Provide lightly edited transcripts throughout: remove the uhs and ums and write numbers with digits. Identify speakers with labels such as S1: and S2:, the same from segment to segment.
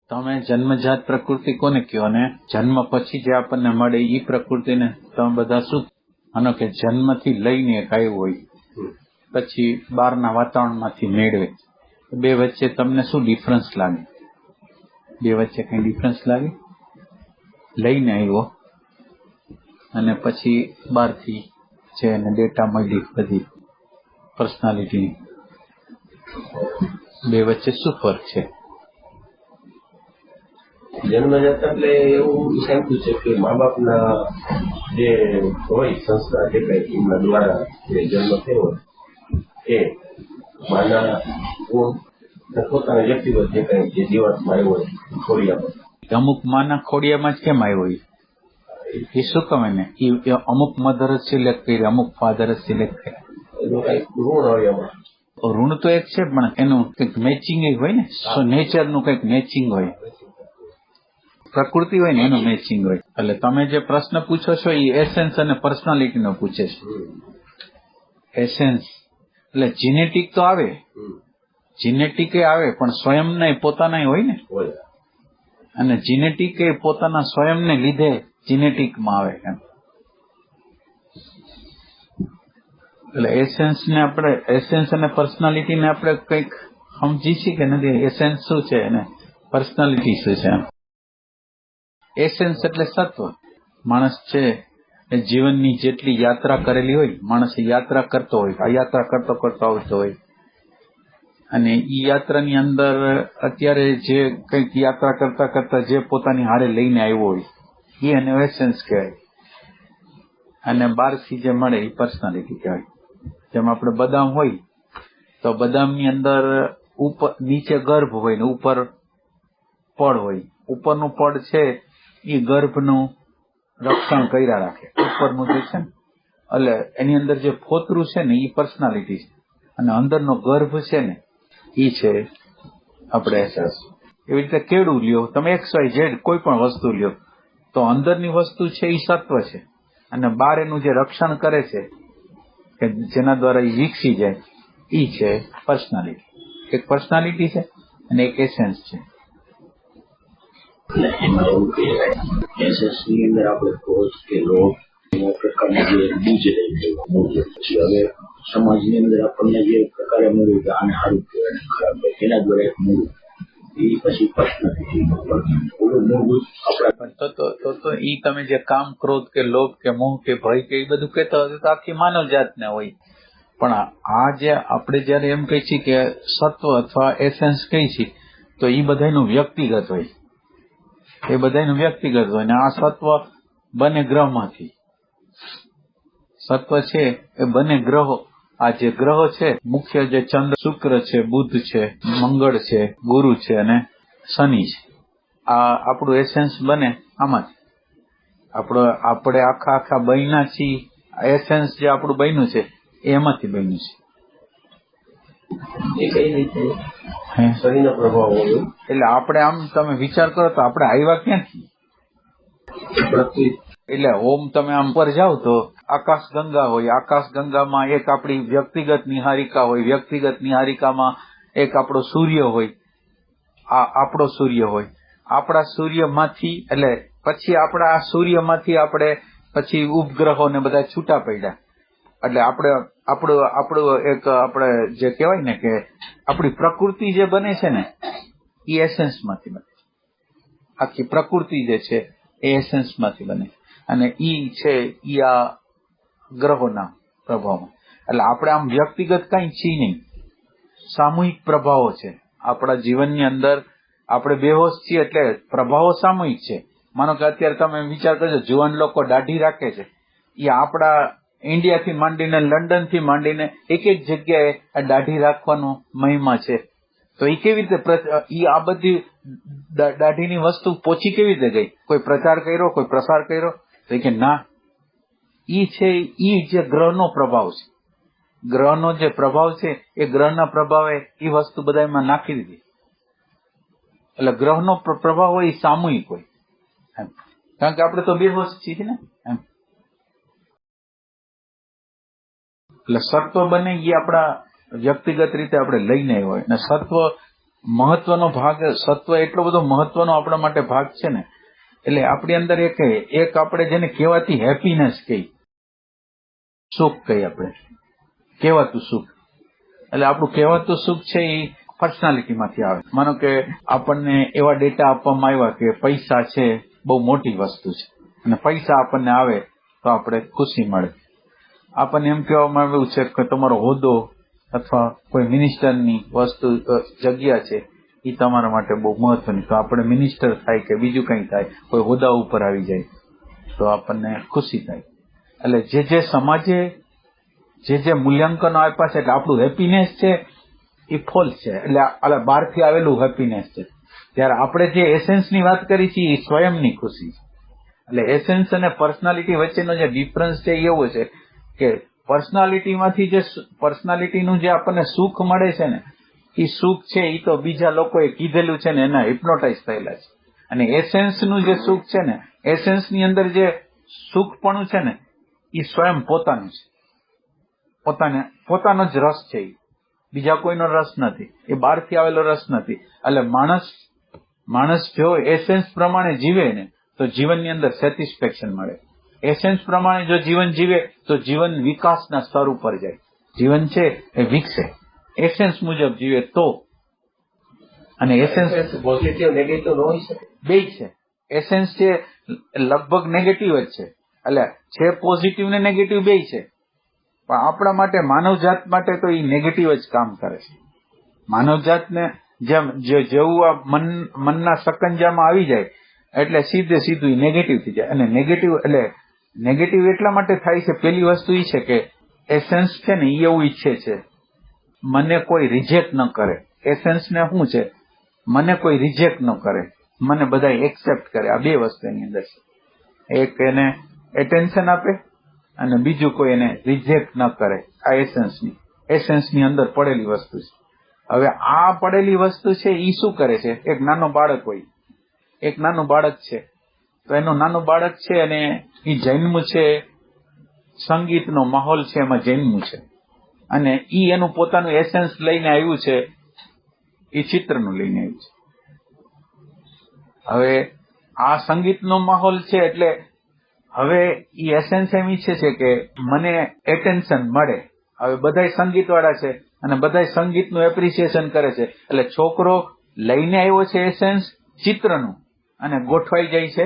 S1: તમે જન્મજાત પ્રકૃતિ કોને કહો ને જન્મ પછી જે આપણને મળે એ પ્રકૃતિને તમે બધા શું માનો કે જન્મથી લઈને એક આવ્યું હોય પછી બહારના વાતાવરણમાંથી મેળવે બે વચ્ચે તમને શું ડિફરન્સ લાગે? બે વચ્ચે કઈ ડિફરન્સ લાગે? લઈને આવ્યો અને પછી બહારથી છે એને ડેટા મળી બધી પર્સનાલિટી, બે વચ્ચે શું ફરક છે?
S2: જન્મજાત એટલે એવું સાંભળ્યું છે કે મા બાપના જે હોય સંસ્કાર જે કઈ એમના દ્વારા જે જન્મ થયો એ માના ગુણ પોતાના વ્યક્તિગત જે કઈ જે જીવનમાં આવ્યો હોય ખોડિયામાં
S1: અમુક માના ખોડિયામાં જ કેમ આવ્યો હોય? એ શું કહે ને એ અમુક મધર જ સિલેક્ટ કરી, અમુક ફાધર જ સિલેક્ટ કરે.
S2: એનું કઈ ઋણ હોય એમાં.
S1: ઋણ તો એક છે પણ એનું કંઈક મેચિંગ હોય ને, નેચરનું કંઈક મેચિંગ હોય, પ્રકૃતિ હોય ને એનું મેચિંગ હોય. એટલે તમે જે પ્રશ્ન પૂછો છો એ એસેન્સ અને પર્સનાલિટીનો પૂછે છે. એસેન્સ એટલે જીનેટિક તો આવે, જીનેટિક એ આવે પણ સ્વયંના પોતાના હોય ને, અને જીનેટિક એ પોતાના સ્વયંને લીધે જીનેટિકમાં આવે એમ. એટલે એસેન્સ ને આપણે એસેન્સ અને પર્સનાલિટીને આપણે કંઈક સમજી છીએ કે નથી? એસેન્સ શું છે અને પર્સનાલિટી શું છે? એસેન્સ એટલે સત્વ. માણસ છે એ જીવનની જેટલી યાત્રા કરેલી હોય, માણસ યાત્રા કરતો હોય, આ યાત્રા કરતો કરતો આવતો હોય, અને ઈ યાત્રાની અંદર અત્યારે જે કંઈક યાત્રા કરતા કરતા જે પોતાની હારે લઈને આવ્યો હોય એ એને એસેન્સ કહેવાય, અને બહારથી જે મળે એ પર્સનાલિટી કહેવાય. જેમ આપણે બદામ હોય તો બદામની અંદર ઉપર નીચે ગર્ભ હોય ને ઉપર પડ હોય. ઉપરનું પડ છે એ ગર્ભનું રક્ષણ કર્યા રાખે, ઉપરનું જે છે ને, એટલે એની અંદર જે ફોતરું છે ને એ પર્સનાલિટી છે, અને અંદરનો ગર્ભ છે ને એ છે આપણે એસેન્સ. એવી રીતે કેળું લ્યો તમે, XYZ કોઈ પણ વસ્તુ લ્યો તો અંદરની વસ્તુ છે એ સત્વ છે, અને બહાર એનું જે રક્ષણ કરે છે કે જેના દ્વારા એ વિકસી જાય એ છે પર્સનાલિટી. એક પર્સનાલિટી છે અને એક એસેન્સ છે.
S2: એમાં એવું કહેવાય એસએસની અંદર આપણે ક્રોધ કે લોભ એવા પ્રકારના જે બીજ રહી પછી હવે સમાજની અંદર આપણને જે પ્રકારે મળ્યું કે આને સારું કહેવાય ખરાબ કહેવાય એના દ્વારા એક મળ્યું એ પછી પર્સનાલિટી મૂળભૂત આપણા
S1: તો ઈ તમે જે કામ, ક્રોધ કે લોભ કે મોહ કે ભય કે એ બધું કહેતા હોય તો આખી માનવ જાતને હોય. પણ આ જે આપણે જયારે એમ કહી છીએ કે સત્વ અથવા એસેન્સ કહી છીએ તો એ બધાનું વ્યક્તિગત હોય, એ બધાનું વ્યક્તિગત હોય. ને આ સત્વ બને ગ્રહમાંથી, સત્વ છે એ બને ગ્રહો. આ જે ગ્રહો છે મુખ્ય જે ચંદ્ર, શુક્ર છે, બુધ છે, મંગળ છે, ગુરુ છે અને શનિ છે. આ આપણું એસેન્સ બને આમાંથી. આપણે આખા બન્યા છીએ, એસેન્સ જે આપણું બન્યું છે એમાંથી બન્યું છે.
S2: એ કઈ રીતે શનિનો પ્રભાવ હોય?
S1: એટલે આપણે આમ તમે વિચાર કરો તો આપણે આવ્યા ક્યાંથી? એટલે ઓમ તમે આમ પર જાઓ તો આકાશ ગંગા હોય, આકાશ ગંગામાં એક આપણી વ્યક્તિગત નિહારિકા હોય, વ્યક્તિગત નિહારિકામાં એક આપણો સૂર્ય હોય, આ આપણો સૂર્ય હોય. આપણા સૂર્યમાંથી એટલે પછી આપણા સૂર્યમાંથી આપણે પછી ઉપગ્રહો ને બધા છૂટા પડ્યા. એટલે આપણું એક આપણે જે કહેવાય ને કે આપણી પ્રકૃતિ જે બને છે ને એ એસેન્સમાંથી બને. આખી પ્રકૃતિ જે છે એ એસેન્સમાંથી બને, અને ઈ છે ઈ આ ગ્રહોના પ્રભાવમાં. એટલે આપણે આમ વ્યક્તિગત કઈ છીએ નહીં, સામૂહિક પ્રભાવો છે આપણા જીવનની અંદર. આપણે બેહોશ છીએ એટલે પ્રભાવો સામૂહિક છે. માનો કે અત્યારે તમે વિચાર કરજો, જુવાન લોકો દાઢી રાખે છે, એ આપણા ઇન્ડિયાથી માંડીને લંડનથી માંડીને એક જગ્યાએ આ દાઢી રાખવાનો મહિમા છે. તો એ કેવી રીતે આ બધી દાઢીની વસ્તુ પોચી કેવી રીતે ગઈ? કોઈ પ્રચાર કર્યો, કોઈ પ્રસાર કર્યો? તો કે ના, ઈ છે ઈ જે ગ્રહનો પ્રભાવ છે. ગ્રહનો જે પ્રભાવ છે એ ગ્રહના પ્રભાવે એ વસ્તુ બધા એમાં નાખી દીધી. એટલે ગ્રહનો પ્રભાવ હોય એ સામૂહિક હોય એમ, કારણ કે આપણે તો બેહોશ છીએ ને એમ. એટલે સત્વ બને એ આપણા વ્યક્તિગત રીતે આપણે લઈને હોય, અને સત્વ મહત્વનો ભાગ, સત્વ એટલો બધો મહત્વનો આપણા માટે ભાગ છે ને, એટલે આપણી અંદર એક આપણે જેને કહેવાતી હેપીનેસ કહી, સુખ કહી, આપણે કહેવાતું સુખ, એટલે આપણું કહેવાતું સુખ છે એ પર્સનાલિટીમાંથી આવે. માનો કે આપણને એવા ડેટા આપવામાં આવ્યા કે પૈસા છે બહુ મોટી વસ્તુ છે અને પૈસા આપણને આવે તો આપણે ખુશી મળે. આપણને એમ કહેવામાં આવ્યું છે કે તમારો હોદ્દો અથવા કોઈ મિનિસ્ટરની વસ્તુ જગ્યા છે એ તમારા માટે બહુ મહત્વની, તો આપણે મિનિસ્ટર થાય કે બીજું કંઈ થાય, કોઈ હોદ્દા ઉપર આવી જાય તો આપણને ખુશી થાય. એટલે જે સમાજે જે મૂલ્યાંકનો આપ્યા છે, એટલે આપણું હેપીનેસ છે એ ફોલ્સ છે, એટલે બહારથી આવેલું હેપીનેસ છે. ત્યારે આપણે જે એસેન્સની વાત કરી છે એ સ્વયંની ખુશી છે. એટલે એસેન્સ અને પર્સનાલિટી વચ્ચેનો જે ડિફરન્સ છે એ એવો છે કે પર્સનાલિટીનું જે આપણને સુખ મળે છે ને, એ સુખ છે એ તો બીજા લોકોએ કીધેલું છે ને એના હિપ્નોટાઇઝ થયેલા છે. અને એસેન્સનું જે સુખ છે ને, એસેન્સની અંદર જે સુખપણું છે ને એ સ્વયં પોતાનું છે, પોતાનો જ રસ છે, એ બીજા કોઈનો રસ નથી, એ બહારથી આવેલો રસ નથી. એટલે માણસ જો એસેન્સ પ્રમાણે જીવે ને તો જીવનની અંદર સેટિસ્ફેક્શન મળે. એસેન્સ પ્રમાણે જો જીવન જીવે તો જીવન વિકાસના સ્તર ઉપર જાય, જીવન છે એ વિકસે એસેન્સ મુજબ જીવે તો. અને એસેન્સ
S2: પોઝિટિવ નેગેટિવ ન હોઈ શકે,
S1: બે છે. એસેન્સ છે લગભગ નેગેટિવ જ છે, એટલે છે પોઝિટિવ ને નેગેટિવ બે છે, પણ આપણા માટે માનવજાત માટે તો એ નેગેટિવ જ કામ કરે છે. માનવજાતને જેવું આ મનના સકંજામાં આવી જાય એટલે સીધું એ નેગેટિવ થઈ જાય. અને નેગેટિવ એટલા માટે થાય છે, પેલી વસ્તુ એ છે કે એસેન્સ છે ને એ એવું ઈચ્છે છે મને કોઈ રિજેક્ટ ન કરે. એસેન્સ ને શું છે, મને કોઈ રિજેક્ટ ન કરે, મને બધા એક્સેપ્ટ કરે. આ બે વસ્તુ એની અંદર છે. એક એને એટેન્શન આપે અને બીજું કોઈ એને રિજેક્ટ ન કરે. આ એસેન્સની અંદર પડેલી વસ્તુ છે. હવે આ પડેલી વસ્તુ છે એ શું કરે છે, એક નાનો બાળક હોય, એક નાનું બાળક છે, તો એનું નાનું બાળક છે અને એ જન્મ છે, સંગીતનો માહોલ છે એમાં જન્મ છે, અને ઈ એનું પોતાનું એસેન્સ લઈને આવ્યું છે, એ ચિત્રનું લઈને આવ્યું છે. હવે આ સંગીતનો માહોલ છે એટલે હવે ઈ એસેન્સ એમ ઈચ્છે છે કે મને એટેન્શન મળે. હવે બધાય સંગીત વાળા છે અને બધાય સંગીતનું એપ્રિસિએશન કરે છે, એટલે છોકરો લઈને આવ્યો છે એસેન્સ ચિત્રનું અને ગોઠવાઈ જાય છે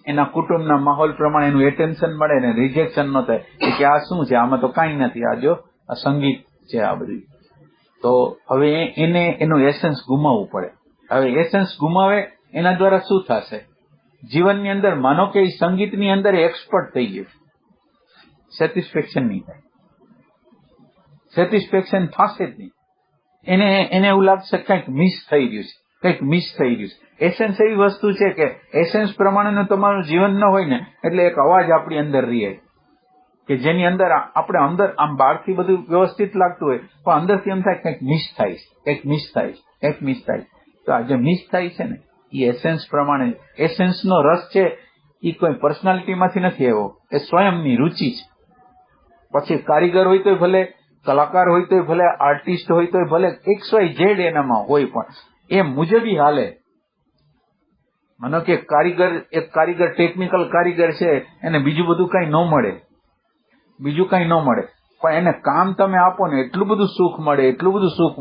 S1: એના કુટુંબના માહોલ પ્રમાણે. એનું એટેન્શન મળે ને રિજેક્શન ન થાય કે આ શું છે, આમાં તો કાંઈ નથી, આ જો આ સંગીત છે આ બધું. તો હવે એને એનું એસેન્સ ગુમાવવું પડે. હવે એસેન્સ ગુમાવે એના દ્વારા શું થશે, જીવનની અંદર માનો કે સંગીતની અંદર એક્સપર્ટ થઈ ગયું, સેટિસ્ફેક્શન નહીં થાય, સેટિસ્ફેક્શન થશે જ નહીં. એને એવું લાગશે કંઈક મિસ થઈ રહ્યું છે, કંઈક મિસ થઈ રહ્યું છે. એસેન્સ એવી વસ્તુ છે કે એસેન્સ પ્રમાણેનું તમારું જીવન ન હોય ને એટલે એક અવાજ આપણી અંદર રહે કે જેની અંદર આપણે અંદર આમ બહારથી બધું વ્યવસ્થિત લાગતું હોય પણ અંદરથી એમ થાય કંઈક મિસ થાય છે, કંઈક મિસ થાય છે, કંઈક મિસ થાય છે. તો આ જે મિસ થાય છે ને એ એસેન્સ પ્રમાણે. એસેન્સનો રસ છે એ કોઈ પર્સનાલિટીમાંથી નથી આવ્યો, એ સ્વયંની રુચિ છે. પછી કારીગર હોય તોય ભલે, કલાકાર હોય તોય ભલે, આર્ટિસ્ટ હોય તોય ભલે, XYZ એનામાં હોય પણ એ મુજબ હાલે. માનો કે એક કારીગર ટેકનિકલ કારીગર છે, એને બીજું બધું કઈ ન મળે, પણ એને કામ તમે આપો ને એટલું બધું સુખ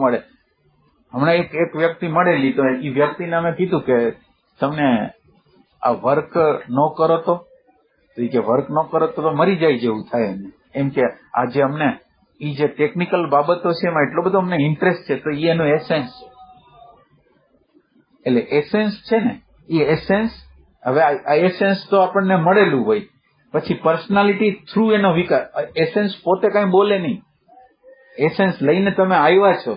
S1: મળે. હમણાં એક વ્યક્તિ મળેલી, તો એ વ્યક્તિને અમે કીધું કે તમને આ વર્ક ન કરો તો કે વર્ક ન કરો તો મરી જાય જેવું થાય. એમ કે આજે અમને એ જે ટેકનિકલ બાબતો છે એમાં એટલો બધો અમને ઇન્ટરેસ્ટ છે, તો એ એનો એસેન્સ છે. એટલે એસેન્સ છે ને એ એસેન્સ, હવે આ એસેન્સ તો આપણને મળેલું હોય, પછી પર્સનાલિટી થ્રુ એનો વિકાસ. એસેન્સ પોતે કઈ બોલે નહીં, એસેન્સ લઈને તમે આવ્યા છો.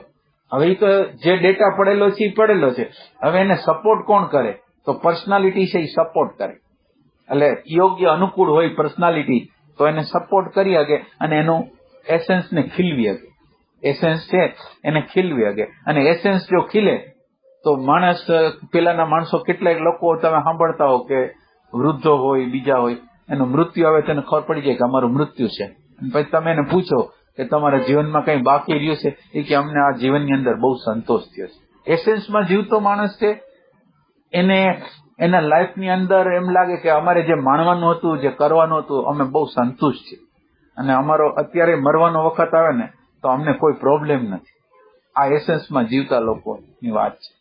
S1: હવે એ તો જે ડેટા પડેલો છે એ પડેલો છે, હવે એને સપોર્ટ કોણ કરે, તો પર્સનાલિટી છે એ સપોર્ટ કરે. એટલે યોગ્ય અનુકૂળ હોય પર્સનાલિટી તો એને સપોર્ટ કરી શકે અને એનું એસેન્સને ખીલવી શકે. એસેન્સ છે એને ખીલવી શકે, અને એસેન્સ જો ખીલે તો પેલાના માણસો કેટલાક લોકો તમે સાંભળતા હો કે વૃદ્ધો હોય, બીજા હોય, એનું મૃત્યુ આવે તેને ખબર પડી જાય કે અમારું મૃત્યુ છે. પછી તમે એને પૂછો કે તમારા જીવનમાં કઈ બાકી રહ્યું છે, એ કે અમને આ જીવનની અંદર બહુ સંતોષ થયો છે. એસેન્સમાં જીવતો માણસ છે, એને એના લાઈફની અંદર એમ લાગે કે અમારે જે માણવાનું હતું, જે કરવાનું હતું, અમે બહુ સંતુષ્ટ છીએ અને અમારો અત્યારે મરવાનો વખત આવે ને તો અમને કોઈ પ્રોબ્લેમ નથી. આ એસેન્સમાં જીવતા લોકોની વાત છે.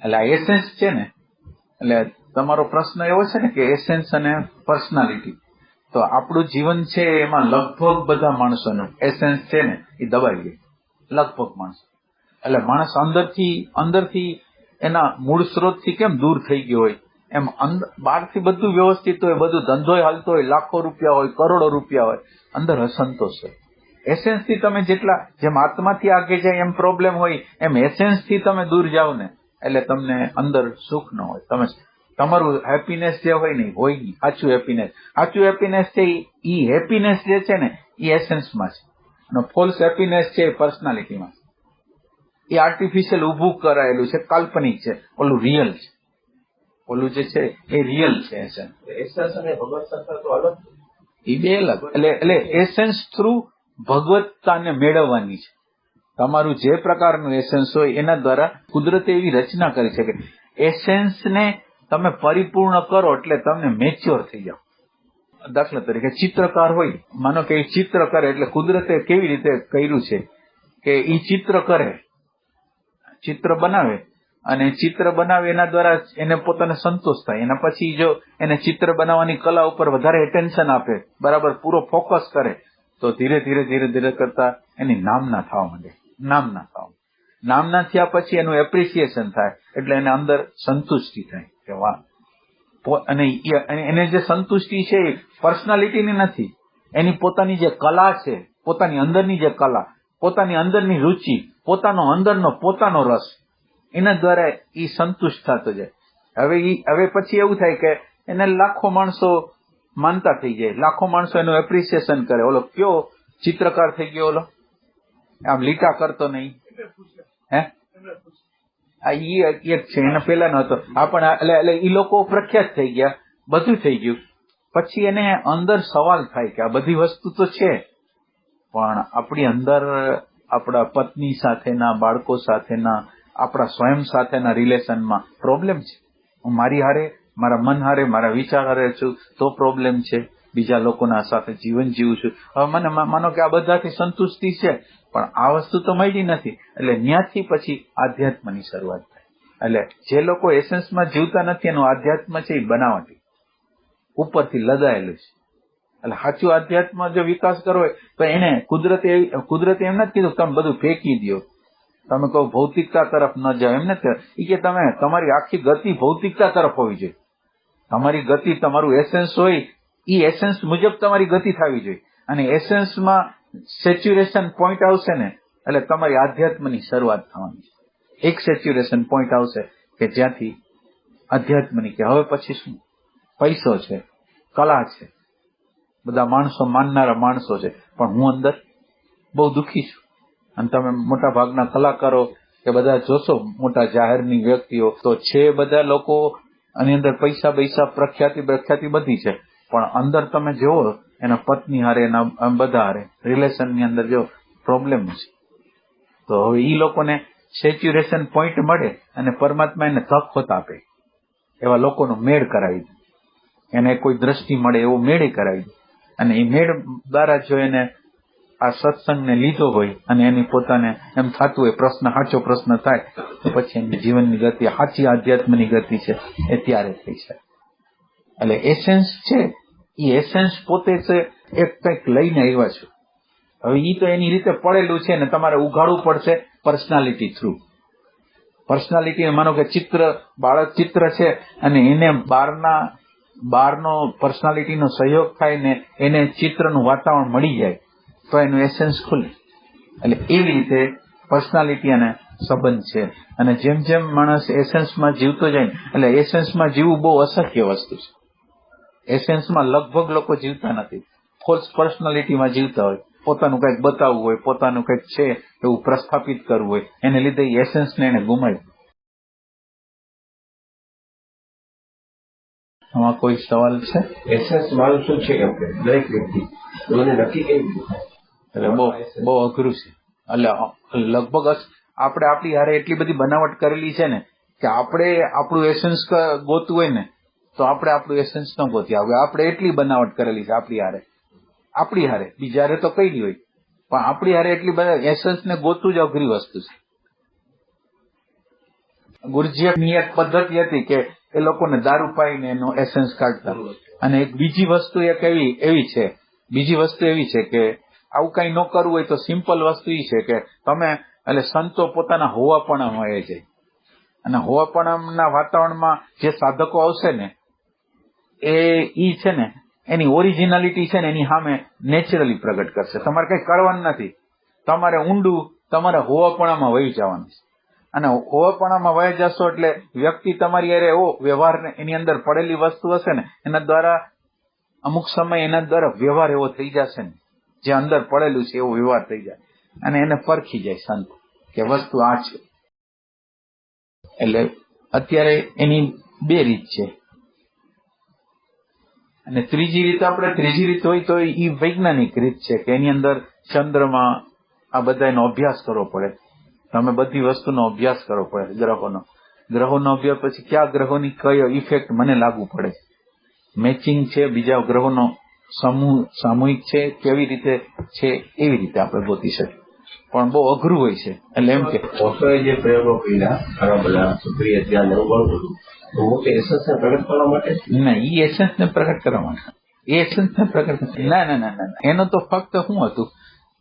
S1: એટલે આ એસેન્સ છે ને, એટલે તમારો પ્રશ્ન એવો છે ને કે એસેન્સ અને પર્સનાલિટી, તો આપણું જીવન છે એમાં લગભગ બધા માણસોનું એસેન્સ છે ને એ દબાઈ ગઈ, લગભગ માણસો. એટલે માણસ અંદરથી એના મૂળ સ્ત્રોતથી કેમ દૂર થઈ ગયો હોય, એમ બહારથી બધું વ્યવસ્થિત હોય, બધું ધંધોય હાલતો હોય, લાખો રૂપિયા હોય, કરોડો રૂપિયા હોય, અંદર અસંતોષ હોય. એસેન્સથી તમે જેમ આત્માથી આગે જાય એમ પ્રોબ્લેમ હોય, એમ એસેન્સથી તમે દૂર જાઓ ને એટલે તમને અંદર સુખ ન હોય. તમારું હેપીનેસ જે હોય ને હોય નહીં. સાચું હેપીનેસ છે એ હેપીનેસ જે છે ને એ એસેન્સમાં છે, અને ફોલ્સ હેપીનેસ છે એ પર્સનાલિટીમાં છે. એ આર્ટિફિશિયલ ઊભું કરાયેલું છે, કાલ્પનિક છે, ઓલું રિયલ છે. ઓલું જે છે એ રિયલ છે.
S2: એસેન્સ અને ભગવત સત્તા તો અલગ,
S1: એ બે અલગ. એટલે એસેન્સ થ્રુ ભગવત્તાને મેળવવાની છે. તમારું જે પ્રકારનું એસેન્સ હોય એના દ્વારા કુદરતે એવી રચના કરી છે કે એસેન્સને તમે પરિપૂર્ણ કરો એટલે તમને મેચ્યોર થઈ જાઓ. દાખલા તરીકે ચિત્રકાર હોય, માનો કે એ ચિત્ર કરે એટલે કુદરતે કેવી રીતે કર્યું છે કે એ ચિત્ર બનાવે, અને ચિત્ર બનાવે એના દ્વારા એને પોતાને સંતોષ થાય. એના પછી જો એને ચિત્ર બનાવવાની કલા ઉપર વધારે એટેન્શન આપે, બરાબર પૂરો ફોકસ કરે, તો ધીરે ધીરે કરતા એની નામના થવા માંડે. નામના થયા પછી એનું એપ્રિસિએશન થાય, એટલે એને અંદર સંતુષ્ટિ થાય કે વાહ. અને એને જે સંતુષ્ટિ છે એ પર્સનાલિટીની નથી, એની પોતાની જે કલા છે, પોતાની અંદરની જે કલા, પોતાની અંદરની રુચિ, પોતાનો રસ, એના દ્વારા એ સંતુષ્ટ થતો જાય. હવે પછી એવું થાય કે એને લાખો માણસો માનતા થઈ જાય, લાખો માણસો એનું એપ્રિસિએશન કરે. ઓલો કયો ચિત્રકાર થઈ ગયો, ઓલો આમ લીટા કરતો નહીં, હે એક છે, એને પેલા નો હતો. એટલે એ લોકો પ્રખ્યાત થઈ ગયા, બધું થઈ ગયું. પછી એને અંદર સવાલ થાય કે આ બધી વસ્તુ તો છે, પણ આપણી અંદર આપણા પત્ની સાથેના, બાળકો સાથેના, આપણા સ્વયં સાથેના રિલેશનમાં પ્રોબ્લેમ છે. હું મારી હારે, મારા મન હારે, મારા વિચાર હારે છું તો પ્રોબ્લેમ છે. બીજા લોકોના સાથે જીવન જીવું છું. હવે મને માનો કે આ બધાથી સંતુષ્ટિ છે, પણ આ વસ્તુ તો મળી નથી. એટલે ત્યાંથી પછી આધ્યાત્મની શરૂઆત થાય. એટલે જે લોકો એસેન્સમાં જીવતા નથી એનું આધ્યાત્મ છે એ બનાવટી, ઉપરથી લદાયેલું છે. એટલે સાચું આધ્યાત્મ જો વિકાસ કરવો હોય તો એને કુદરતે એમ નથી કીધું તમે બધું ફેંકી દો, તમે કહો ભૌતિકતા તરફ ન જાઓ, એમ નથી. એ કે તમારી આખી ગતિ ભૌતિકતા તરફ હોવી જોઈએ. તમારી ગતિ, તમારું એસેન્સ હોય એ એસેન્સ મુજબ તમારી ગતિ થવી જોઈએ. અને એસેન્સમાં સેચ્યુરેશન પોઈન્ટ આવશે ને એટલે તમારી આધ્યાત્મની શરૂઆત થવાની છે. એક સેચ્યુરેશન પોઈન્ટ આવશે કે જ્યાંથી આધ્યાત્મની કે હવે પછી શું, પૈસો છે, કલા છે, બધા માણસો માનનારા માણસો છે, પણ હું અંદર બહુ દુઃખી છું. અને તમે મોટા ભાગના કલાકારો કે બધા જોશો, મોટા જાહેરની વ્યક્તિઓ તો છે, બધા લોકો આની અંદર પૈસા પ્રખ્યાતિ બધી છે, પણ અંદર તમે જુઓ એના પત્ની હારે, એના બધા હારે રિલેશનની અંદર જો પ્રોબ્લેમ છે, તો હવે એ લોકોને સેચ્યુરેશન પોઈન્ટ મળે અને પરમાત્મા એને તક હોત આપે એવા લોકોનો મેળ કરાવી દે, એને કોઈ દ્રષ્ટિ મળે એવો મેળે કરાવી દે. અને એ મેળ દ્વારા જો એને આ સત્સંગને લીધો હોય અને એની પોતાને એમ થતું હોય સાચો પ્રશ્ન થાય તો પછી એની જીવનની ગતિ, સાચી આધ્યાત્મની ગતિ છે એ ત્યારે થઈ છે. એટલે એસેન્સ છે એ એસેન્સ પોતે છે એક કંઈક લઈને આવ્યા છો. હવે એ તો એની રીતે પડેલું છે ને તમારે ઉઘાડવું પડશે પર્સનાલિટી થ્રુ. પર્સનાલિટી માનો કે બાળક ચિત્ર છે અને એને બહારનો પર્સનાલિટીનો સહયોગ થાય ને એને ચિત્રનું વાતાવરણ મળી જાય તો એનું એસેન્સ ખુલે. એટલે એવી રીતે પર્સનાલિટી અને સંબંધ છે. અને જેમ જેમ માણસ એસેન્સમાં જીવતો જાય એટલે એસેન્સમાં જીવવું બહુ અશક્ય વસ્તુ છે. એસેન્સમાં લગભગ લોકો જીવતા નથી, ફોલ્સ પર્સનાલિટીમાં જીવતા હોય. પોતાનું કંઈક બતાવવું હોય, પોતાનું કંઈક છે એવું પ્રસ્થાપિત કરવું હોય, એને લીધે એસેન્સને એને ગુમાવ્યું. આમાં કોઈ સવાલ છે?
S2: એસેન્સ મારું શું છે કે દરેક વ્યક્તિ મને નક્કી કેવી રીતે?
S1: એટલે બહુ અઘરું છે. એટલે લગભગ આપણે આપણી હારે એટલી બધી બનાવટ કરેલી છે ને કે આપણે આપણું એસન્સ ગોતું હોય ને તો આપણે આપણું એસન્સ ન ગોતી આવે. આપણે એટલી બનાવટ કરેલી છે આપણી હારે બીજા હારે તો કઈ નહીં હોય, પણ આપણી હારે એટલી બધા એસન્સ ને ગોતું જ અઘરી વસ્તુ છે. ગુરજીની એક પદ્ધતિ હતી કે એ લોકોને દારૂ પાઈને એનો એસન્સ કાઢતા. અને એક બીજી વસ્તુ એવી છે કે આવું કઈ ન કરવું હોય તો સિમ્પલ વસ્તુ એ છે કે તમે એટલે સંતો પોતાના હોવાપણામાં એ છે, અને હોવાપણાના વાતાવરણમાં જે સાધકો આવશે ને એ છે ને એની ઓરિજિનાલિટી છે ને એની સામે નેચરલી પ્રગટ કરશે. તમારે કઈ કરવાનું નથી, તમારે ઊંડું તમારે હોવાપણામાં વહી જવાનું છે. અને હોવાપણામાં વહી જશો એટલે વ્યક્તિ તમારી હારે એવો વ્યવહાર એની અંદર પડેલી વસ્તુ હશે ને એના દ્વારા અમુક સમય એના દ્વારા વ્યવહાર એવો થઈ જશે ને જે અંદર પડેલું છે એવો વ્યવહાર થઈ જાય અને એને પરખી જાય સંત કે વસ્તુ આ છે. એટલે અત્યારે એની બે રીત છે. અને ત્રીજી રીત હોય તો એ વૈજ્ઞાનિક રીત છે કે એની અંદર ચંદ્રમાં આ બધાનો અભ્યાસ કરવો પડે. તમે બધી વસ્તુનો અભ્યાસ કરવો પડે, ગ્રહોનો અભ્યાસ, પછી કયા ગ્રહોની કયો ઇફેક્ટ મને લાગુ પડે, મેચિંગ છે બીજા ગ્રહોનો સામૂહિક છે કેવી રીતે છે, એવી રીતે આપણે ગોતી શકીએ. પણ બહુ અઘરું હોય છે. એટલે એમ કે
S2: ઓશોએ જે પ્રયોગો કર્યા ઘણા બધા સક્રિય ધ્યાન એવું ઘણું બધું, તો મોટે એસન્સને પ્રગટ કરવા માટે
S1: ના, એ એસન્સને પ્રગટ કરવા માટે ના. એનો તો ફક્ત શું હતું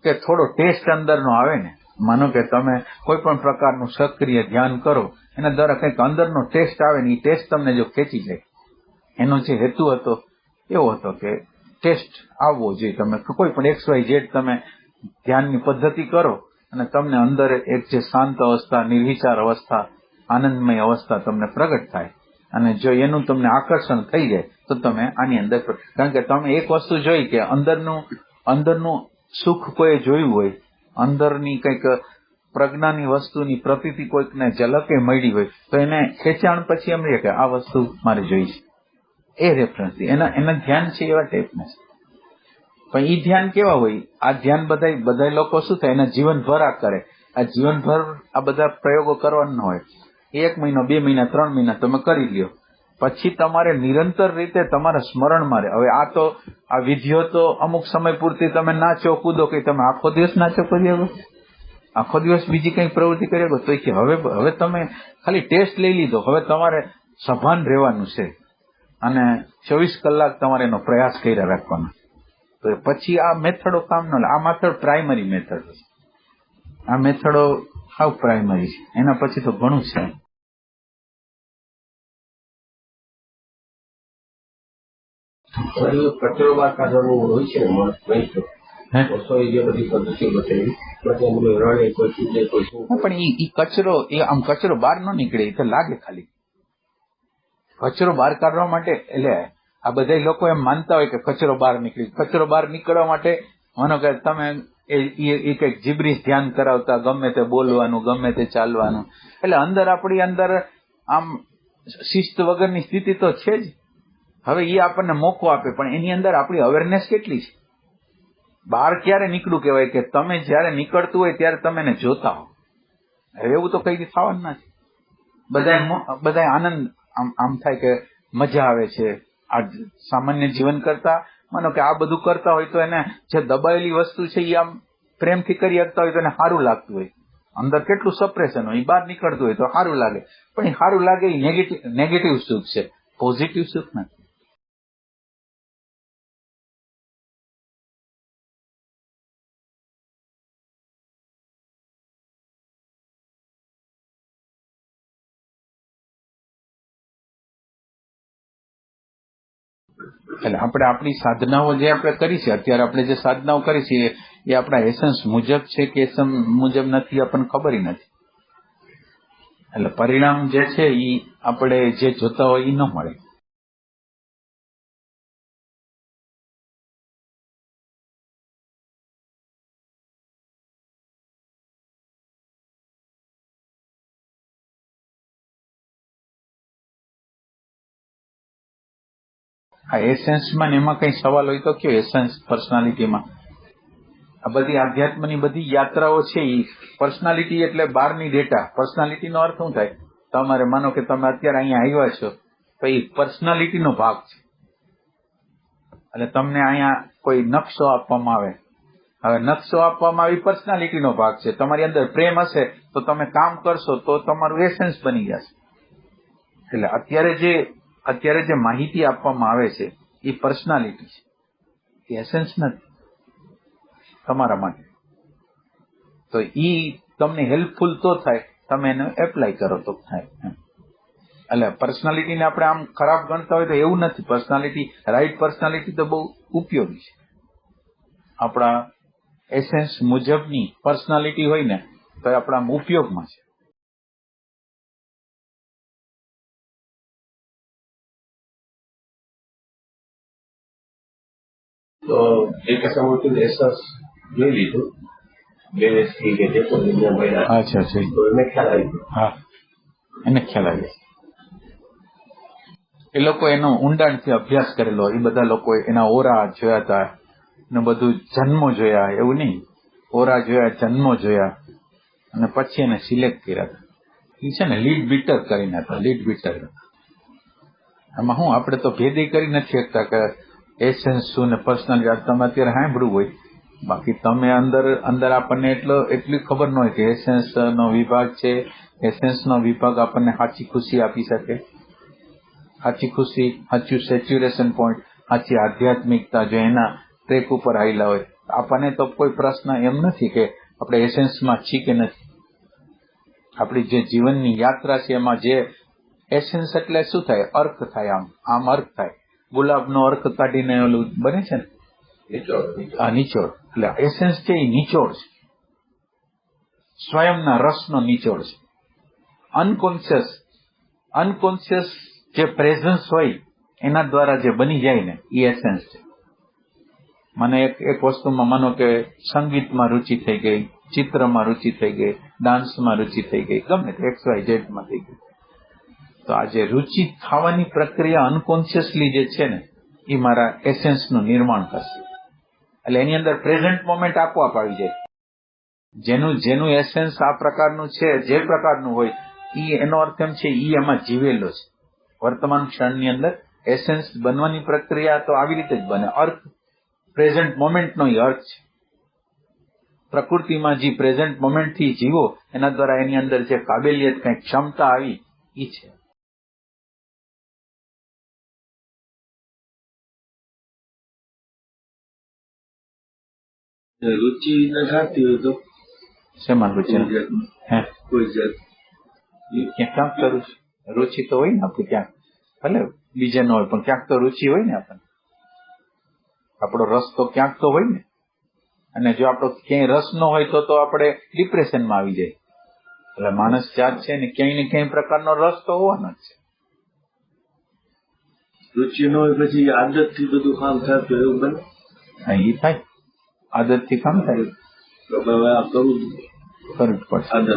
S1: કે થોડો ટેસ્ટ અંદરનો આવે ને. માનો કે તમે કોઈ પણ પ્રકારનું સક્રિય ધ્યાન કરો એના દ્વારા કંઈક અંદરનો ટેસ્ટ આવે ને એ ટેસ્ટ તમને જો ખેંચી જાય, એનો જે હેતુ હતો એવો હતો કે ટેસ્ટ આવવો જોઈએ. તમે કોઈ પણ XYZ તમે ધ્યાનની પદ્ધતિ કરો અને તમને અંદર એક જે શાંત અવસ્થા, નિર્વિચાર અવસ્થા, આનંદમય અવસ્થા તમને પ્રગટ થાય અને જો એનું તમને આકર્ષણ થઈ જાય તો તમે આની અંદર, કારણ કે તમે એક વસ્તુ જોઈ કે અંદરનું સુખ કોઈ જોયું હોય, અંદરની કંઈક પ્રજ્ઞાની વસ્તુની પ્રતીતિ કોઈકને ઝલકે મળી હોય તો એને ખેંચાણ પછી એમ રહે કે આ વસ્તુ મારે જોઈ છે. એ રેફરન્સથી એના ધ્યાન છે એવા ટાઈપના છે. પણ એ ધ્યાન કેવા હોય, આ ધ્યાન બધા લોકો શું થાય એના જીવનભર આ કરે. આ જીવનભર આ બધા પ્રયોગો કરવાના હોય. 1 મહિનો 2 મહિના 3 મહિના તમે કરી લ્યો, પછી તમારે નિરંતર રીતે તમારા સ્મરણમાં રહે. હવે આ વિધિઓ તો અમુક સમય પૂરતી તમે નાચો કૂદો કે તમે આખો દિવસ નાચો કરી શકો, આખો દિવસ બીજી કઈ પ્રવૃત્તિ કરી શકો, તો કે હવે તમે ખાલી ટેસ્ટ લઈ લીધો, હવે તમારે સભાન રહેવાનું છે અને 24 કલાક તમારે એનો પ્રયાસ કર્યા રાખવાનો. તો પછી આ મેથડો કામ ન લે. આ માત્ર પ્રાઇમરી મેથડ છે. આ મેથડો હાવ પ્રાઇમરી છે. એના પછી તો ઘણું છે.
S2: કચરો બહાર કાઢવાનું હોય છે ને ઓશોએ જે બધી પદ્ધતિ બતાવી, રડે કોઈ ચીજે કોઈ શું,
S1: પણ આમ કચરો બહાર ન નીકળે, એ તો લાગે ખાલી. કચરો બહાર કાઢવા માટે એટલે આ બધા લોકો એમ માનતા હોય કે કચરો બહાર નીકળવા માટે માનો કે તમે એ કંઈક જીબ્રીશ ધ્યાન કરાવતા, ગમે તે બોલવાનું, ગમે તે ચાલવાનું, એટલે આપણી અંદર આમ શિસ્ત વગરની સ્થિતિ તો છે જ. હવે એ આપણને મોકો આપે, પણ એની અંદર આપણી અવેરનેસ કેટલી છે. બહાર ક્યારે નીકળવું કહેવાય કે તમે જયારે નીકળતું હોય ત્યારે તમે એને જોતા હો. એવું તો કઈ થવાનું નથી. બધા આનંદ આમ થાય કે મજા આવે છે આ સામાન્ય જીવન કરતા. માનો કે આ બધું કરતા હોય તો એને જે દબાયેલી વસ્તુ છે એ આમ પ્રેમથી કરી શકતા હોય તો એને સારું લાગતું હોય. અંદર કેટલું સપ્રેશન હોય, એ બહાર નીકળતું હોય તો સારું લાગે, પણ એ સારું લાગે એ નેગેટિવ સુખ છે, પોઝિટિવ સુખ નથી. એટલે આપણે આપણી સાધનાઓ જે આપણે કરી છે અત્યારે, આપણે જે સાધનાઓ કરી છે એ આપણા એસન્સ મુજબ છે કે એસન્સ મુજબ નથી, આપણને ખબર નથી. એટલે પરિણામ જે છે એ આપણે જે જોતા હોય એ ન મળે. આ એસેન્સમાં ને એમાં કઈ સવાલ હોય તો કયો, એસેન્સ પર્સનાલિટીમાં આ બધી આધ્યાત્મની બધી યાત્રાઓ છે એ પર્સનાલિટી એટલે બહારની ડેટા. પર્સનાલિટીનો અર્થ શું થાય? તમારે માનો કે તમે અત્યારે અહીંયા આવ્યા છો તો એ પર્સનાલિટીનો ભાગ છે. એટલે તમને અહીંયા કોઈ નકશો આપવામાં આવે, હવે નકશો આપવામાં આવી પર્સનાલિટીનો ભાગ છે. તમારી અંદર પ્રેમ હશે તો તમે કામ કરશો તો તમારું એસેન્સ બની જશે. એટલે અત્યારે જે માહિતી આપવામાં આવે છે એ પર્સનાલિટી છે, એ એસેન્સ નથી તમારા માટે. તો ઈ તમને હેલ્પફુલ તો થાય, તમે એને એપ્લાય કરો તો થાય. એટલે પર્સનાલિટીને આપણે આમ ખરાબ ગણતા હોય તો એવું નથી. પર્સનાલિટી, રાઈટ પર્સનાલિટી તો બહુ ઉપયોગી છે. આપણા એસેન્સ મુજબની પર્સનાલિટી હોય ને તો એ આપણા ઉપયોગમાં છે.
S2: તો એક સમયથી એસસ જોઈ લીધું, બેલેન્સથી કે જે કોઈ દુનિયા મળ્યા.
S1: અચ્છા,
S2: તો એને ખ્યાલ આવી ગયો.
S1: હા, એને ખ્યાલ આવી. એ લોકો એનો ઊંડાણથી અભ્યાસ કરેલો. એ બધા લોકો એના ઓરા જોયા હતા ને બધું જન્મો જોયા. એવું નહીં, ઓરા જોયા, જન્મો જોયા અને પછી એને સિલેક્ટ કર્યા હતા. એ છે ને લીડ બીટર કરીને હતા. લીડ બીટર એમાં હું આપણે તો ભેદી કરી નથી શકતા કે એસેન્સ શું ને પર્સનાલિટી. તમે અત્યારે સાંભળવું હોય, બાકી તમે અંદર આપણને એટલી ખબર ન હોય કે એસેન્સ નો વિભાગ છે. એસેન્સ નો વિભાગ આપણને સાચી ખુશી આપી શકે, સાચી ખુશી, સાચું સેચ્યુરેશન પોઈન્ટ, સાચી આધ્યાત્મિકતા જો એના ટ્રેક ઉપર આવેલા હોય. આપણને તો કોઈ પ્રશ્ન એમ નથી કે આપણે એસેન્સમાં છીએ કે નથી. આપણી જે જીવનની યાત્રા છે એમાં જે એસેન્સ એટલે શું થાય? અર્ક થાય. આમ અર્ક થાય. ગુલાબનો અર્ક કાઢીને ઓલું બને છે ને, આ નિચોડ. એટલે એસેન્સ છે એ નિચોડ છે, સ્વયંના રસનો નિચોડ છે. અનકોન્શિયસ જે પ્રેઝન્સ હોય એના દ્વારા જે બની જાય ને એ એસેન્સ છે. મને એક વસ્તુમાં માનો કે સંગીતમાં રુચિ થઈ ગઈ, ચિત્રમાં રુચિ થઈ ગઈ, ડાન્સમાં રુચિ થઈ ગઈ, ગમે તે XYZ માં થઈ ગઈ. તો આ જે રુચિ થવાની પ્રક્રિયા અનકોન્શિયસલી જે છે ને એ મારા એસેન્સનું નિર્માણ કરશે. એટલે એની અંદર પ્રેઝન્ટ મોમેન્ટ આપોઆપ આવી જાય. જેનું એસેન્સ આ પ્રકારનું છે, જે પ્રકારનું હોય એનો અર્થ એમ છે એ એમાં જીવેલો છે. વર્તમાન ક્ષણની અંદર એસેન્સ બનવાની પ્રક્રિયા તો આવી રીતે જ બને. અર્થ પ્રેઝન્ટ મોમેન્ટનો અર્થ છે. પ્રકૃતિમાં જે પ્રેઝન્ટ મોમેન્ટથી જીવો એના દ્વારા એની અંદર જે કાબેલિયત, કઈ ક્ષમતા આવી એ છે.
S2: રુચિ થતી હોય તો
S1: શેમાં રુચિ?
S2: કોઈ જાત
S1: ક્યાંક તો રુચિ તો હોય ને આપણે, ક્યાંક ભલે બીજે ન હોય પણ ક્યાંક તો રુચિ હોય ને આપણને. આપણો રસ તો ક્યાંક તો હોય ને. અને જો આપણો ક્યાંય રસ ન હોય તો આપણે ડિપ્રેશનમાં આવી જાય. એટલે માણસ જાત છે ને ક્યાંય ને ક્યાંય પ્રકારનો રસ તો હોવાનો જ છે.
S2: રુચિ ન હોય પછી આદતથી બધું કામ થતું એવું બને.
S1: હા, એ થાય. આદતથી કામ થાય
S2: તો હવે આ કરવું જ
S1: પડશે.
S2: આદત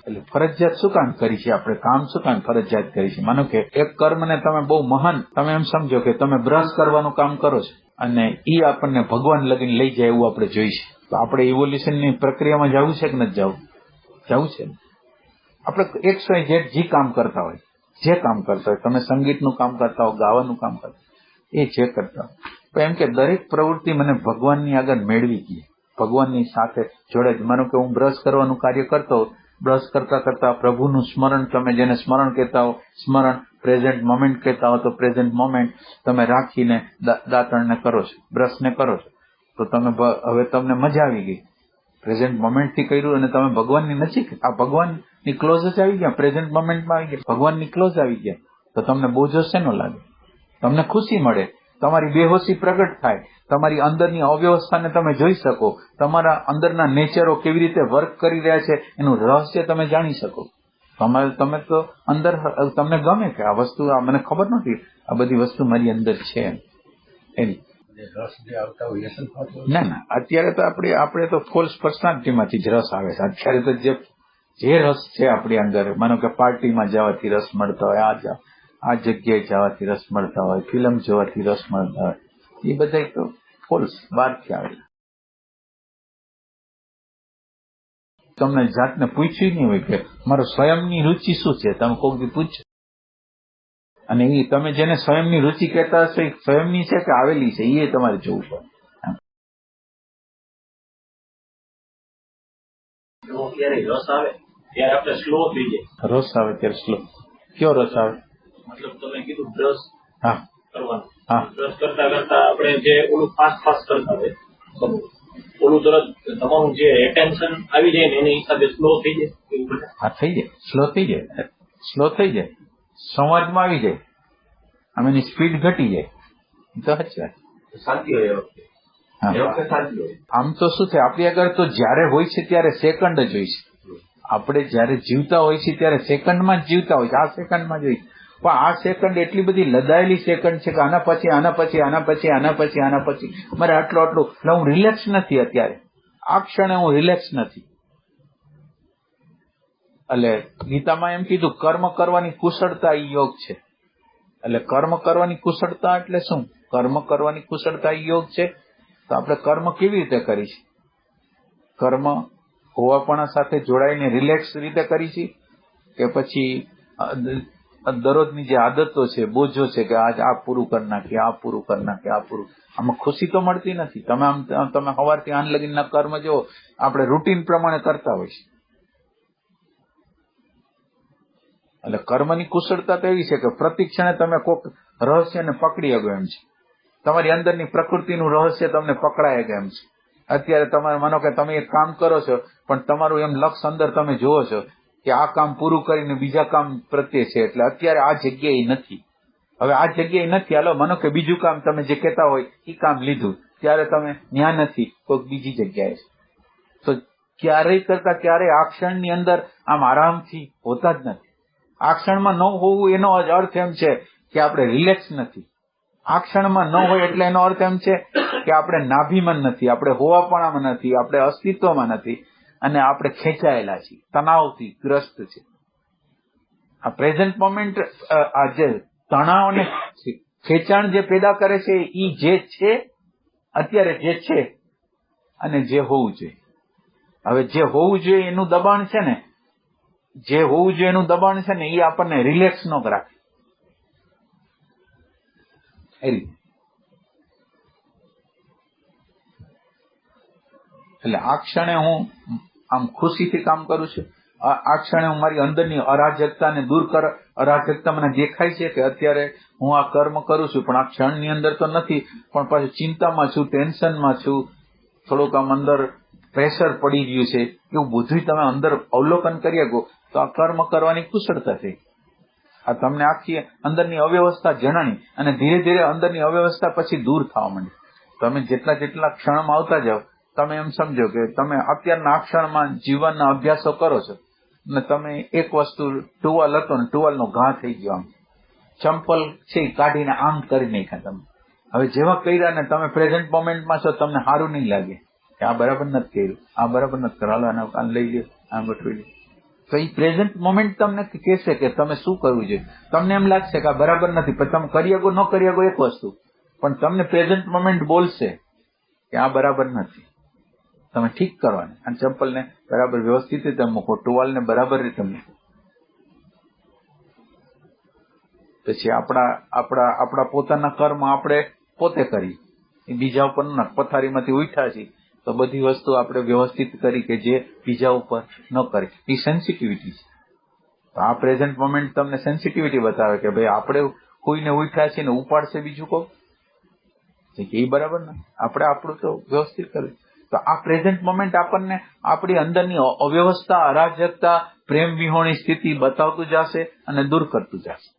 S1: એટલે ફરજિયાત શું કામ કરી છે આપણે? કામ શું કામ ફરજિયાત કરી છે? માનો કે એક કર્મને તમે બહુ મહાન, તમે એમ સમજો કે તમે બ્રશ કરવાનું કામ કરો છો અને ઈ આપણને ભગવાન લગીને લઈ જાય એવું આપણે જોઈશે. તો આપણે ઇવોલ્યુશનની પ્રક્રિયામાં જવું છે કે નથી જવું? જવું છે. આપણે XYZ જે કામ કરતા હોય, તમે સંગીતનું કામ કરતા હો, ગાવાનું કામ કરતા એ જે કરતા હોય, તો એમ કે દરેક પ્રવૃત્તિ મને ભગવાનની આગળ મેળવી ગઈ, ભગવાનની સાથે જોડે જ. માનો કે હું બ્રશ કરવાનું કાર્ય કરતો હોઉં, બ્રશ કરતા કરતા પ્રભુનું સ્મરણ, તમે જેને સ્મરણ કહેતા હો, સ્મરણ, પ્રેઝન્ટ મોમેન્ટ કહેતા હો, તો પ્રેઝન્ટ મોમેન્ટ તમે રાખીને દાંતણને કરો છો, બ્રશને કરો છો, તો હવે તમને મજા આવી ગઈ. પ્રેઝન્ટ મોમેન્ટથી કર્યું અને તમે ભગવાનની નજીક, આ ભગવાનની ક્લોઝ જ આવી ગયા, પ્રેઝન્ટ મોમેન્ટમાં આવી ગયા, ભગવાનની ક્લોઝ આવી ગયા. તો તમને બોજો શેનો લાગે? તમને ખુશી મળે, તમારી બેહોશી પ્રગટ થાય, તમારી અંદરની અવ્યવસ્થાને તમે જોઈ શકો, તમારા અંદરના નેચરો કેવી રીતે વર્ક કરી રહ્યા છે એનું રહસ્ય તમે જાણી શકો. તમે તો અંદર તમને ગમે કે આ વસ્તુ, આ મને ખબર નથી આ બધી વસ્તુ મારી અંદર છે એની. ના, અત્યારે તો આપણે તો ફોલ્સ પર્સનાલિટીમાંથી જ રસ આવે છે. અત્યારે તો જે રસ છે આપણી અંદર, માનો કે પાર્ટીમાં જવાથી રસ મળતા હોય, આ જગ્યાએ જવાથી રસ મળતા હોય, ફિલ્મ જોવાથી રસ મળતા હોય, એ બધા તો ફોલ્સ, બહારથી આવેલી. તમને જાતને પૂછ્યું નહીં હોય કે મારો સ્વયંની રુચિ શું છે, તમે કોઈક દી પૂછો. અને એ તમે જેને સ્વયંની રુચિ કહેતા હશો એ સ્વયંની છે કે આવેલી છે એ તમારે જોવું પડે.
S2: રસ આવે ત્યારે આપણે સ્લો થઈ જાય.
S1: રસ આવે ત્યારે સ્લો. કયો રસ આવે?
S2: મતલબ તમે કીધું બ્રશ
S1: હા
S2: કરવાનું,
S1: હા
S2: બ્રશ કરતા કરતા આપણે જે ઓલું ફાસ્ટ કરતા હોય ઓલું તરત તમારું જે એટેન્શન આવી જાય ને એની હિસાબે સ્લો થઈ જાય. એવું બને?
S1: હા થઈ જાય, સ્લો થઈ જાય, સ્લો થઈ જાય, સંવાદમાં આવી જાય, આમ એની સ્પીડ ઘટી જાય. એ તો સાચી વાત.
S2: શાંતિ હોય એ વખતે.
S1: હા.
S2: એ વખતે શાંતિ હોય.
S1: આમ તો શું છે આપણી આગળ તો જયારે હોય છે ત્યારે સેકન્ડ જ હોય છે. આપણે જયારે જીવતા હોય છે ત્યારે સેકન્ડમાં જ જીવતા હોય છે. આ સેકન્ડમાં જ હોય છે. પણ આ સેકન્ડ એટલી બધી લદાયેલી સેકન્ડ છે કે આના પછી આના પછી આના પછી આના પછી આના પછી મારે આટલું આટલું એટલે હું રિલેક્સ નથી અત્યારે. આ ક્ષણે હું રિલેક્સ નથી. એટલે ગીતામાં એમ કીધું કર્મ કરવાની કુશળતા એ યોગ છે. એટલે કર્મ કરવાની કુશળતા એટલે શું? કર્મ કરવાની કુશળતા એ યોગ છે. તો આપણે કર્મ કેવી રીતે કરીશું? કર્મ હોવાપણા સાથે જોડાઈને રિલેક્સ રીતે કરીશું કે પછી દરરોજની જે આદતો છે, બોજો છે કે આજ આ પૂરું કરી નાખીએ, આ પૂરું કરી નાખીએ, આ પૂરું. આમાં ખુશી તો મળતી નથી. તમે સવારથી આન લગીના કર્મ જો આપણે રૂટીન પ્રમાણે કરતા હોય છે. એટલે કર્મની કુશળતા તો એવી છે કે પ્રતિક્ષણે તમે કોઈક રહસ્યને પકડી શકો એમ છે. તમારી અંદરની પ્રકૃતિનું રહસ્ય તમને પકડાય કે એમ છે. અત્યારે તમારે માનો કે તમે એક કામ કરો છો પણ તમારું એમ લક્ષ્ય અંદર તમે જુઓ છો કે આ કામ પૂરું કરીને બીજા કામ પ્રત્યે છે. એટલે અત્યારે આ જગ્યાએ નથી. હવે આ જગ્યાએ નથી, હાલો માનો કે બીજું કામ તમે જે કહેતા હોય એ કામ લીધું, ત્યારે તમે ન્યા નથી, કોઈક બીજી જગ્યાએ છે. તો ક્યારેય કરતા ક્યારેય આ ક્ષણની અંદર આમ આરામથી હોતા જ નથી. આ ક્ષણમાં ન હોવું એનો અર્થ એમ છે કે આપણે રિલેક્સ નથી. આ ક્ષણમાં ન હોય એટલે એનો અર્થ એમ છે કે આપણે નાભીમાં નથી, આપણે હોવાપણામાં નથી, આપણે અસ્તિત્વમાં નથી અને આપણે ખેંચાયેલા છીએ, તણાવથી ગ્રસ્ત છે. આ પ્રેઝન્ટ મોમેન્ટ આ જે તણાવ અને ખેંચાણ જે પેદા કરે છે એ જે છે અત્યારે જે છે અને જે હોવું જોઈએ. હવે જે હોવું જોઈએ એનું દબાણ છે ને, જે હોવું જોઈએ એનું દબાણ છે ને એ આપણને રિલેક્સ ન રાખે. એટલે આ ક્ષણે હું આમ ખુશીથી કામ કરું છું. આ ક્ષણે હું મારી અંદરની અરાજકતાને દૂર અરાજકતા મને દેખાય છે કે અત્યારે હું આ કર્મ કરું છું પણ આ ક્ષણની અંદર તો નથી, પણ પાછું ચિંતામાં છું, ટેન્શનમાં છું, થોડુંક આમ અંદર પ્રેશર પડી ગયું છે. એવું બધું તમે અંદર અવલોકન કરી શકો તો આ કર્મ કરવાની કુશળતા છે. આ તમને આખી અંદરની અવ્યવસ્થા જણાણી અને ધીરે ધીરે અંદરની અવ્યવસ્થા પછી દૂર થવા માંડી. તમે જેટલા ક્ષણમાં આવતા જાઓ, તમે એમ સમજો કે તમે અત્યારના આ ક્ષણમાં જીવનના અભ્યાસો કરો છો અને તમે એક વસ્તુ ટુવાલ હતો ને ટુવાલનો ઘા થઈ ગયો, આમ ચંપલ છે એ કાઢીને આમ કરી નાખ્યા તમે. હવે જેવા કર્યા ને તમે પ્રેઝન્ટ મોમેન્ટમાં છો, તમને સારું નહીં લાગે કે આ બરાબર નથી કર્યું, આ બરાબર નથી કર્યું, હાલો આને લઈ લે, આમ ગોઠવી લે. તો એ પ્રેઝન્ટ મોમેન્ટ તમને કહેશે કે તમે શું કરવું જોઈએ. તમને એમ લાગશે કે આ બરાબર નથી, પણ તમે કરી શકો ન કરી શકો એક વસ્તુ, પણ તમને પ્રેઝન્ટ મોમેન્ટ બોલશે કે આ બરાબર નથી, તમે ઠીક કરવાની. અને ચંપલને બરાબર વ્યવસ્થિત રીતે મૂકો, ટુવાલને બરાબર રીતે મૂકો. પછી આપણા પોતાના કર્મ આપણે પોતે કરી, એ બીજા ઉપર ના. પથારીમાંથી ઉઠ્યા છીએ તો બધી વસ્તુ આપણે વ્યવસ્થિત કરી કે જે બીજા ઉપર ન કરી. એ સેન્સિટિવિટી છે. તો આ પ્રેઝન્ટ મોમેન્ટ તમને સેન્સિટિવિટી બતાવે કે ભાઈ આપણે કોઈને ઉઠ્યા છીએ ને ઉપાડશે બીજું કોઈ, એ બરાબર ને. આપણે આપણું તો વ્યવસ્થિત કર્યું. તો આ પ્રેઝન્ટ મોમેન્ટ આપણને આપણી અંદરની અવ્યવસ્થા, અરાજકતા, પ્રેમ વિહોણી સ્થિતિ બતાવતું જશે અને દૂર કરતું જશે.